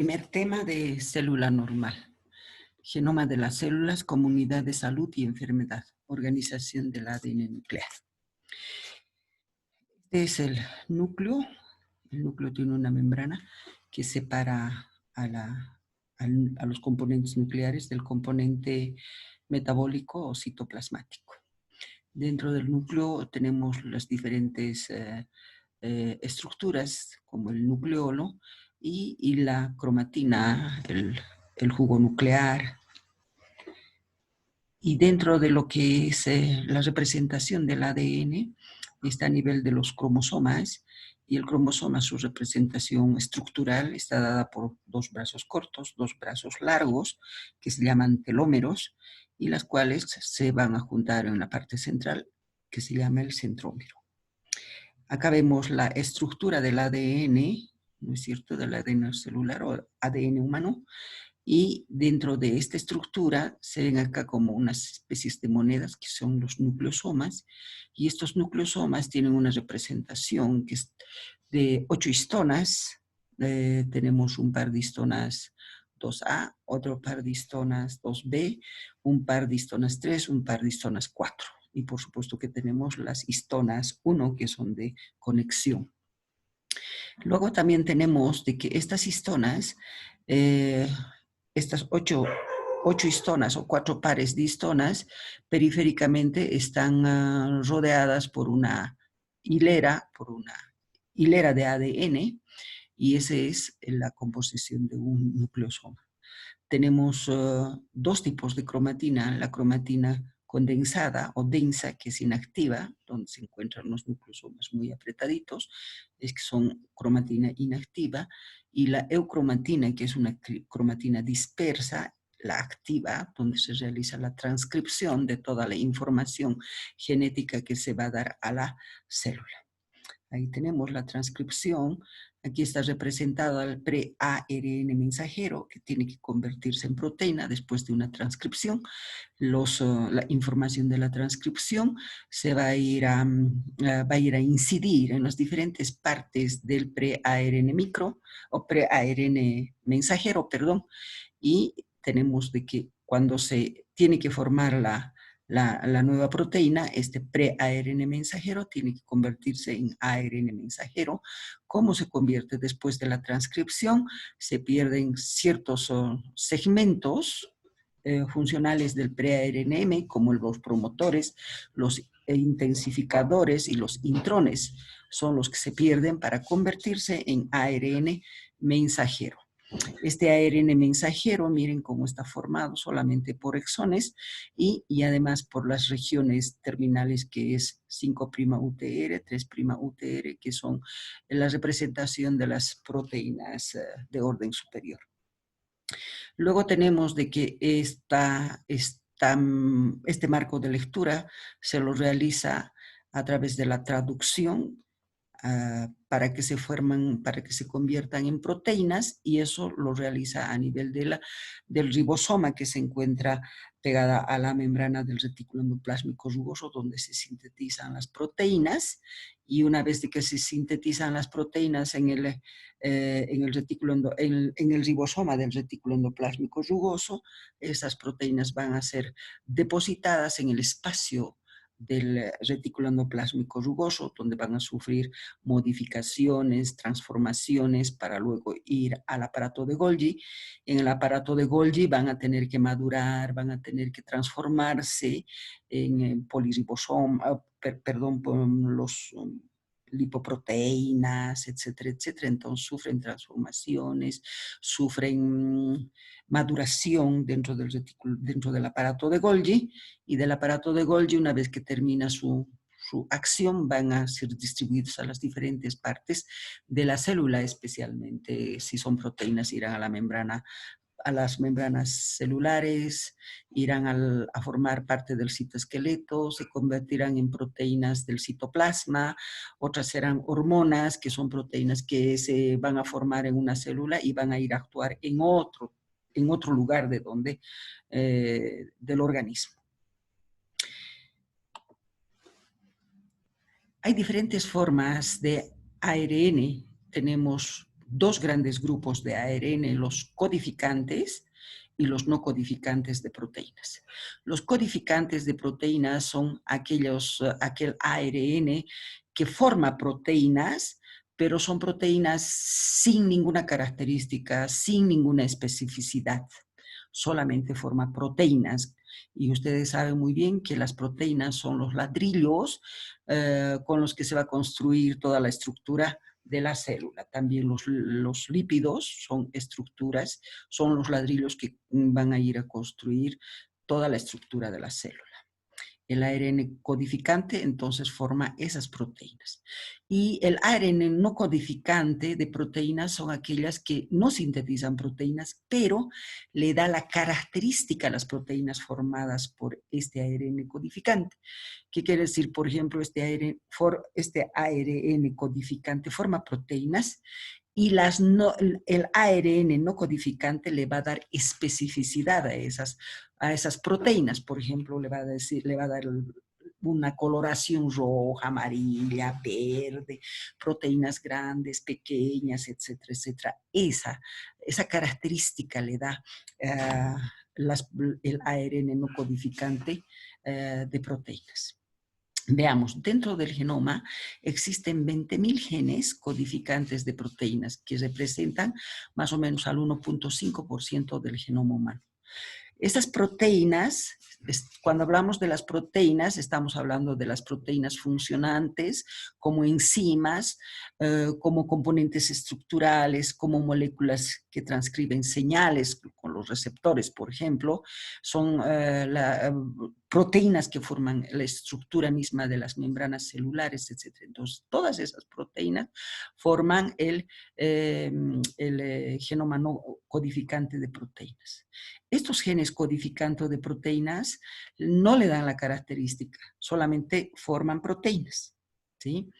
Primer tema de célula normal. Genoma de las células como unidad de salud y enfermedad. Organización del ADN nuclear. Este es el núcleo. El núcleo tiene una membrana que separa a los componentes nucleares del componente metabólico o citoplasmático. Dentro del núcleo tenemos las diferentes estructuras como el nucleolo y la cromatina, el jugo nuclear. Y dentro de lo que es la representación del ADN está a nivel de los cromosomas, y el cromosoma, su representación estructural, está dada por dos brazos cortos, dos brazos largos, que se llaman telómeros, y las cuales se van a juntar en la parte central, que se llama el centrómero. Acá vemos la estructura del ADN, ¿no es cierto?, del ADN celular o ADN humano, y dentro de esta estructura se ven acá como unas especies de monedas que son los nucleosomas, y estos nucleosomas tienen una representación que es de 8 histonas. Tenemos un par de histonas 2A, otro par de histonas 2B, un par de histonas 3, un par de histonas 4. Y por supuesto que tenemos las histonas 1, que son de conexión. Luego también tenemos de que estas histonas, estas 8 histonas o 4 pares de histonas, periféricamente están rodeadas por una hilera de ADN, y esa es la composición de un nucleosoma. Tenemos dos tipos de cromatina: la cromatina condensada o densa, que es inactiva, donde se encuentran los nucleosomas muy apretaditos, es que son cromatina inactiva, y la eucromatina, que es una cromatina dispersa, la activa, donde se realiza la transcripción de toda la información genética que se va a dar a la célula. Ahí tenemos la transcripción. Aquí está representado el pre-ARN mensajero, que tiene que convertirse en proteína después de una transcripción. La información de la transcripción se va a ir a incidir en las diferentes partes del pre-ARN micro, o pre-ARN mensajero, perdón, y tenemos de que cuando se tiene que formar la nueva proteína, este pre-ARN mensajero tiene que convertirse en ARN mensajero. ¿Cómo se convierte después de la transcripción? Se pierden ciertos segmentos funcionales del pre-ARNM, como los promotores, los intensificadores y los intrones. Son los que se pierden para convertirse en ARN mensajero. Este ARN mensajero, miren cómo está formado solamente por exones y además por las regiones terminales, que es 5'UTR, 3'UTR, que son la representación de las proteínas de orden superior. Luego tenemos de que este marco de lectura se lo realiza a través de la traducción, para que se conviertan en proteínas, y eso lo realiza a nivel del ribosoma, que se encuentra pegada a la membrana del retículo endoplásmico rugoso, donde se sintetizan las proteínas. Y una vez de que se sintetizan las proteínas en el ribosoma del retículo endoplásmico rugoso, esas proteínas van a ser depositadas en el espacio del retículo endoplásmico rugoso, donde van a sufrir modificaciones, transformaciones, para luego ir al aparato de Golgi. En el aparato de Golgi van a tener que madurar, van a tener que transformarse en polirribosoma, los lipoproteínas, etcétera, etcétera. Entonces sufren transformaciones, sufren maduración dentro del aparato de Golgi, y del aparato de Golgi, una vez que termina su acción, van a ser distribuidos a las diferentes partes de la célula, especialmente si son proteínas, irán a las membranas celulares, irán a formar parte del citoesqueleto, se convertirán en proteínas del citoplasma. Otras serán hormonas, que son proteínas que se van a formar en una célula y van a ir a actuar en otro lugar del organismo. Hay diferentes formas de ARN. Tenemos dos grandes grupos de ARN, los codificantes y los no codificantes de proteínas. Los codificantes de proteínas son aquel ARN que forma proteínas, pero son proteínas sin ninguna característica, sin ninguna especificidad. Solamente forma proteínas. Y ustedes saben muy bien que las proteínas son los ladrillos con los que se va a construir toda la estructura de la célula. También los lípidos son estructuras, son los ladrillos que van a ir a construir toda la estructura de la célula. El ARN codificante entonces forma esas proteínas. Y el ARN no codificante de proteínas son aquellas que no sintetizan proteínas, pero le da la característica a las proteínas formadas por este ARN codificante. ¿Qué quiere decir? Por ejemplo, este ARN codificante forma proteínas y el ARN no codificante le va a dar especificidad a esas proteínas. Por ejemplo, le va a dar una coloración roja, amarilla, verde, proteínas grandes, pequeñas, etcétera, etcétera. Esa característica le da el ARN no codificante de proteínas. Veamos, dentro del genoma existen 20.000 genes codificantes de proteínas que representan más o menos al 1.5% del genoma humano. Estas proteínas, cuando hablamos de las proteínas, estamos hablando de las proteínas funcionantes, como enzimas, como componentes estructurales, como moléculas que transcriben señales con los receptores, por ejemplo. Son proteínas que forman la estructura misma de las membranas celulares, etc. Entonces, todas esas proteínas forman el genoma no codificante de proteínas. Estos genes codificantes de proteínas no le dan la característica, solamente forman proteínas, ¿sí?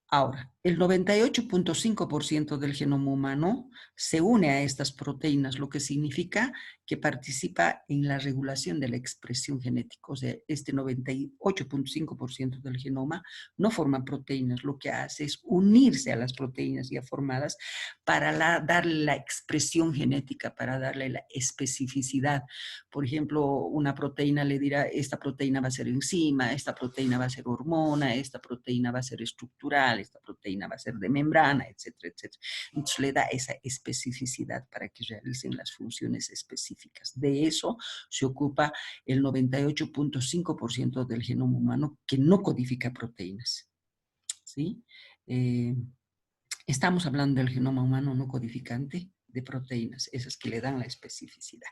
Ahora, el 98.5% del genoma humano se une a estas proteínas, lo que significa que participa en la regulación de la expresión genética. O sea, este 98.5% del genoma no forma proteínas, lo que hace es unirse a las proteínas ya formadas para darle la expresión genética, para darle la especificidad. Por ejemplo, una proteína le dirá, esta proteína va a ser enzima, esta proteína va a ser hormona, esta proteína va a ser estructural, esta proteína va a ser de membrana, etcétera, etcétera. Entonces le da esa especificidad para que realicen las funciones específicas. De eso se ocupa el 98.5% del genoma humano que no codifica proteínas. ¿Sí? Estamos hablando del genoma humano no codificante de proteínas, esas que le dan la especificidad.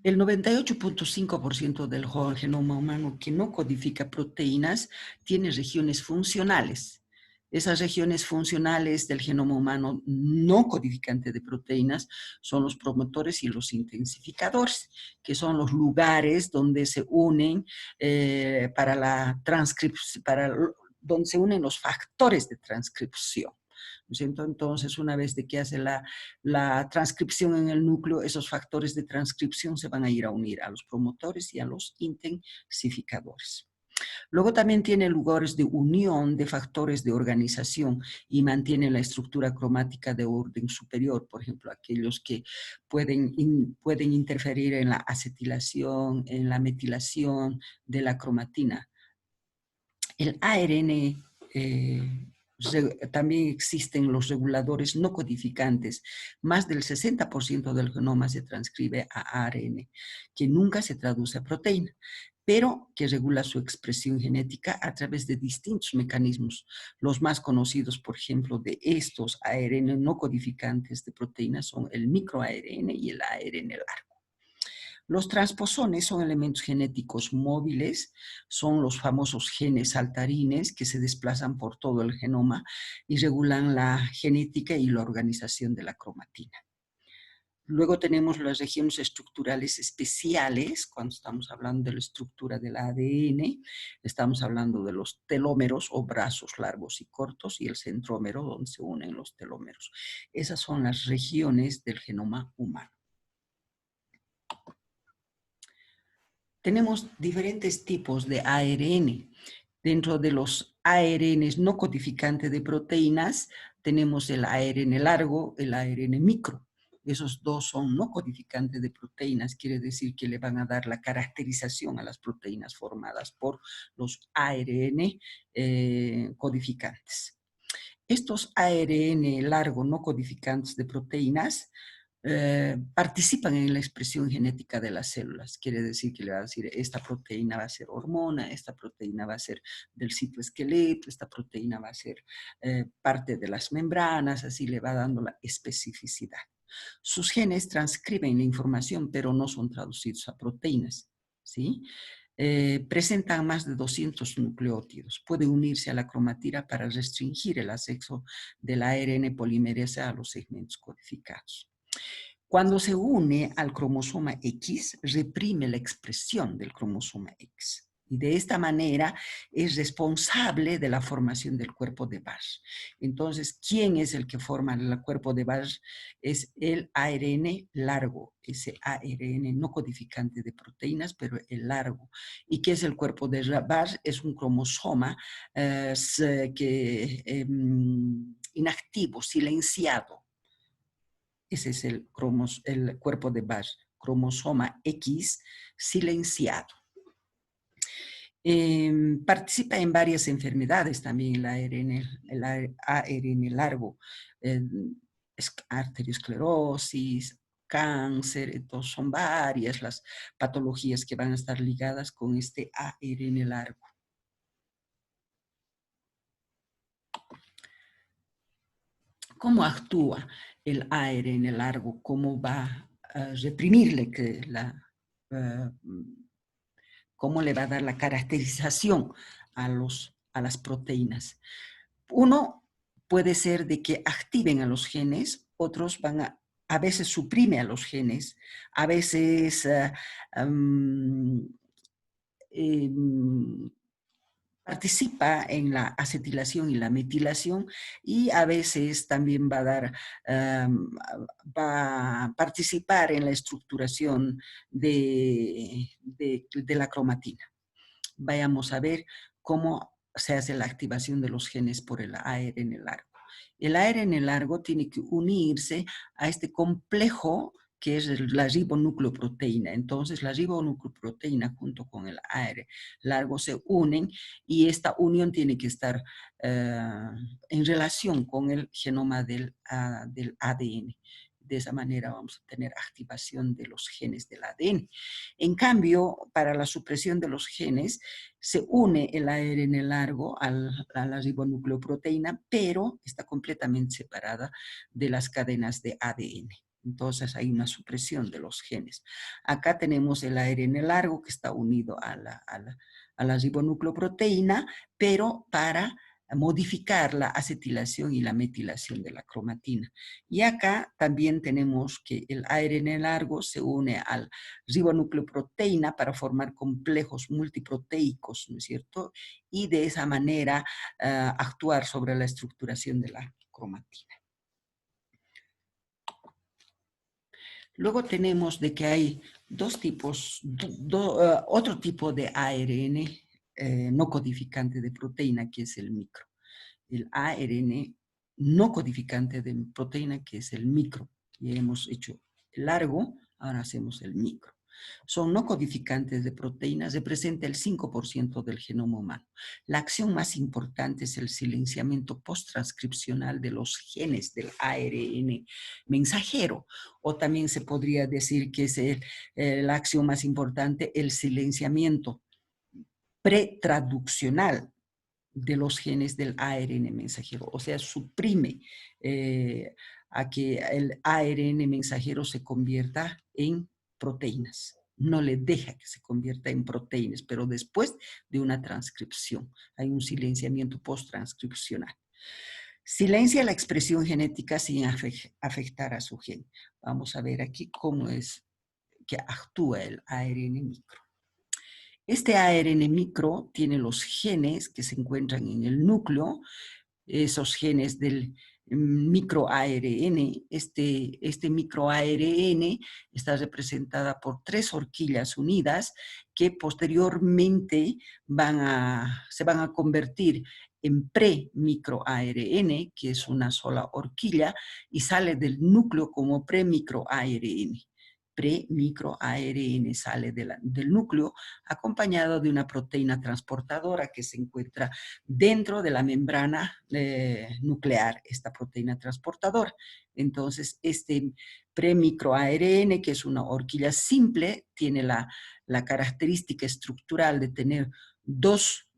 El 98.5% del genoma humano que no codifica proteínas tiene regiones funcionales. Esas regiones funcionales del genoma humano no codificante de proteínas son los promotores y los intensificadores, que son los lugares donde se unen para la transcripción, donde se unen los factores de transcripción. ¿No es cierto? Entonces, una vez de que hace la transcripción en el núcleo, esos factores de transcripción se van a ir a unir a los promotores y a los intensificadores. Luego también tiene lugares de unión de factores de organización y mantiene la estructura cromática de orden superior, por ejemplo, aquellos que pueden interferir en la acetilación, en la metilación de la cromatina. El ARN también existen los reguladores no codificantes. Más del 60% del genoma se transcribe a ARN, que nunca se traduce a proteína, pero que regula su expresión genética a través de distintos mecanismos. Los más conocidos, por ejemplo, de estos ARN no codificantes de proteínas son el microARN y el ARN largo. Los transposones son elementos genéticos móviles, son los famosos genes saltarines que se desplazan por todo el genoma y regulan la genética y la organización de la cromatina. Luego tenemos las regiones estructurales especiales, cuando estamos hablando de la estructura del ADN, estamos hablando de los telómeros o brazos largos y cortos y el centrómero donde se unen los telómeros. Esas son las regiones del genoma humano. Tenemos diferentes tipos de ARN. Dentro de los ARNs no codificantes de proteínas, tenemos el ARN largo, el ARN micro. Esos dos son no codificantes de proteínas, quiere decir que le van a dar la caracterización a las proteínas formadas por los ARN codificantes. Estos ARN largo no codificantes de proteínas participan en la expresión genética de las células. Quiere decir que le va a decir, esta proteína va a ser hormona, esta proteína va a ser del citoesqueleto, esta proteína va a ser parte de las membranas, así le va dando la especificidad. Sus genes transcriben la información, pero no son traducidos a proteínas, ¿sí? Presentan más de 200 nucleótidos. Puede unirse a la cromatina para restringir el acceso del ARN polimerasa a los segmentos codificados. Cuando se une al cromosoma X, reprime la expresión del cromosoma X. Y de esta manera es responsable de la formación del cuerpo de Barr. Entonces, ¿quién es el que forma el cuerpo de Barr? Es el ARN largo, ese ARN no codificante de proteínas, pero el largo. ¿Y qué es el cuerpo de Barr? Es un cromosoma inactivo, silenciado. Ese es el cuerpo de Barr, cromosoma X silenciado. Participa en varias enfermedades también el ARN largo, arteriosclerosis, cáncer, entonces son varias las patologías que van a estar ligadas con este ARN largo. ¿Cómo actúa el ARN largo? ¿Cómo va a reprimirle cómo le va a dar la caracterización a las proteínas? Uno puede ser de que activen a los genes, otros van a veces suprime a los genes, a veces participa en la acetilación y la metilación y a veces también va a participar en la estructuración de la cromatina. Vayamos a ver cómo se hace la activación de los genes por el ARN largo. El ARN largo tiene que unirse a este complejo que es la ribonucleoproteína. Entonces, la ribonucleoproteína junto con el ARN largo se unen y esta unión tiene que estar en relación con el genoma del ADN. De esa manera vamos a tener activación de los genes del ADN. En cambio, para la supresión de los genes, se une el ARN largo a la ribonucleoproteína, pero está completamente separada de las cadenas de ADN. Entonces hay una supresión de los genes. Acá tenemos el ARN largo que está unido a la ribonucleoproteína, pero para modificar la acetilación y la metilación de la cromatina. Y acá también tenemos que el ARN largo se une al ribonucleoproteína para formar complejos multiproteicos, ¿no es cierto? Y de esa manera actuar sobre la estructuración de la cromatina. Luego tenemos de que hay dos tipos, otro tipo de ARN no codificante de proteína, que es el micro. El ARN no codificante de proteína, que es el micro. Ya hemos hecho el largo, ahora hacemos el micro. Son no codificantes de proteínas, representa el 5% del genoma humano. La acción más importante es el silenciamiento posttranscripcional de los genes del ARN mensajero, o también se podría decir que es la acción más importante, el silenciamiento pretraduccional de los genes del ARN mensajero, o sea, suprime a que el ARN mensajero se convierta en proteínas. No le deja que se convierta en proteínas, pero después de una transcripción. Hay un silenciamiento post-transcripcional. Silencia la expresión genética sin afectar a su gen. Vamos a ver aquí cómo es que actúa el ARN micro. Este ARN micro tiene los genes que se encuentran en el núcleo, esos genes del microARN. Este microARN está representada por 3 horquillas unidas que posteriormente se van a convertir en pre-microARN, que es una sola horquilla, y sale del núcleo como pre-microARN. Pre-microARN sale del núcleo acompañado de una proteína transportadora que se encuentra dentro de la membrana nuclear, esta proteína transportadora. Entonces, este pre-microARN, que es una horquilla simple, tiene la característica estructural de tener 2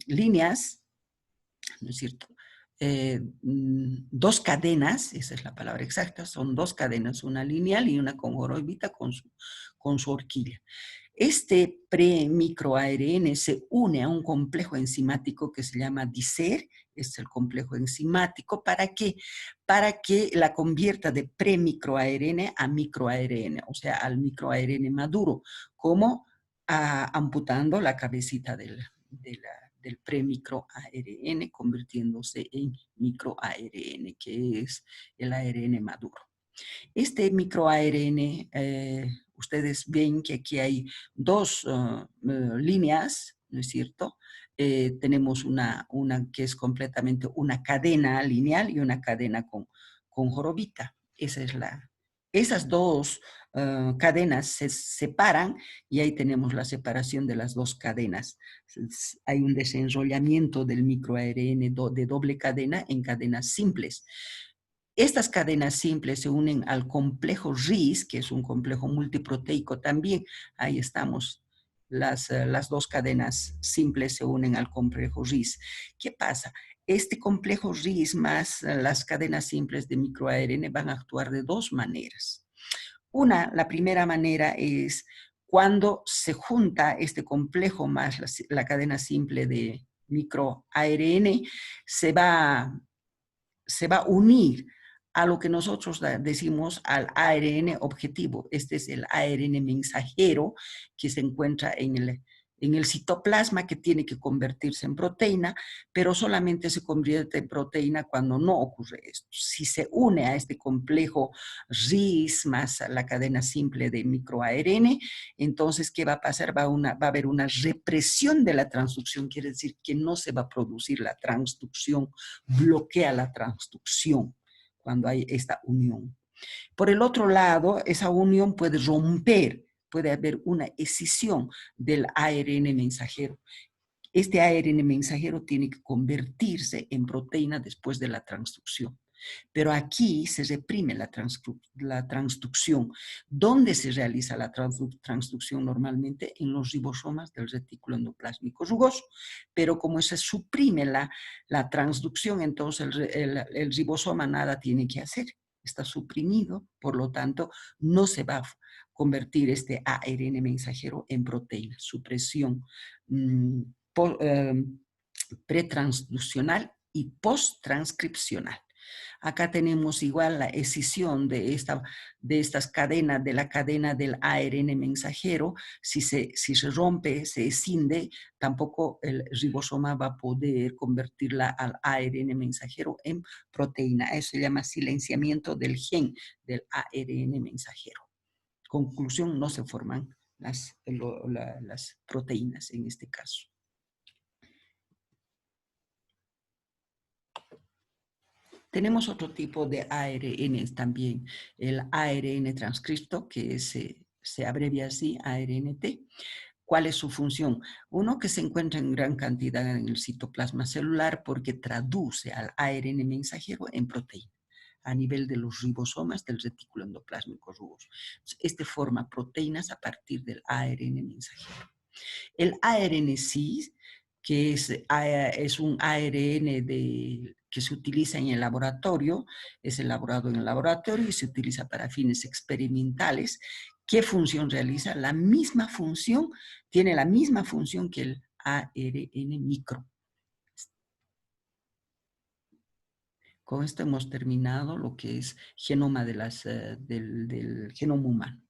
líneas, ¿no es cierto? 2 cadenas, esa es la palabra exacta, son 2 cadenas, una lineal y una congoroidita con su horquilla. Este pre-microARN se une a un complejo enzimático que se llama DICER, es el complejo enzimático, ¿para qué? Para que la convierta de pre-microARN a microARN, o sea, al microARN maduro, como amputando la cabecita del pre-microARN, convirtiéndose en microARN, que es el ARN maduro. Este microARN, ustedes ven que aquí hay 2 líneas, ¿no es cierto? Tenemos una que es completamente una cadena lineal y una cadena con jorobita. Esas 2 cadenas se separan y ahí tenemos la separación de las 2 cadenas. Hay un desenrollamiento del microARN de doble cadena en cadenas simples. Estas cadenas simples se unen al complejo RIS, que es un complejo multiproteico también. Ahí estamos. Las 2 cadenas simples se unen al complejo RIS. ¿Qué pasa? Este complejo RIS más las cadenas simples de microARN van a actuar de 2 maneras. La primera manera es cuando se junta este complejo más la cadena simple de microARN, se va a unir a lo que nosotros decimos al ARN objetivo. Este es el ARN mensajero que se encuentra en el citoplasma, que tiene que convertirse en proteína, pero solamente se convierte en proteína cuando no ocurre esto. Si se une a este complejo RIS más la cadena simple de microARN, entonces, ¿qué va a pasar? Va a haber una represión de la transducción, quiere decir que no se va a producir la transducción, bloquea la transducción cuando hay esta unión. Por el otro lado, esa unión puede romper, puede haber una escisión del ARN mensajero. Este ARN mensajero tiene que convertirse en proteína después de la transducción. Pero aquí se reprime la transducción. ¿Dónde se realiza la transducción normalmente? En los ribosomas del retículo endoplásmico rugoso. Pero como se suprime la transducción, entonces el ribosoma nada tiene que hacer. Está suprimido, por lo tanto, no se va a convertir este ARN mensajero en proteína. Supresión pretransduccional y posttranscripcional. Acá tenemos igual la escisión de estas cadenas, de la cadena del ARN mensajero. Si se rompe, se escinde, tampoco el ribosoma va a poder convertirla al ARN mensajero en proteína. Eso se llama silenciamiento del gen del ARN mensajero. Conclusión, no se forman las proteínas en este caso. Tenemos otro tipo de ARN también, el ARN transcripto, que se abrevia así, ARNT. ¿Cuál es su función? Uno, que se encuentra en gran cantidad en el citoplasma celular porque traduce al ARN mensajero en proteína a nivel de los ribosomas del retículo endoplásmico rugoso. Este forma proteínas a partir del ARN mensajero. El ARN-CIS, que es un ARN que se utiliza en el laboratorio, es elaborado en el laboratorio y se utiliza para fines experimentales. ¿Qué función realiza? La misma función, tiene la misma función que el ARN micro. Con esto hemos terminado lo que es genoma del genoma humano.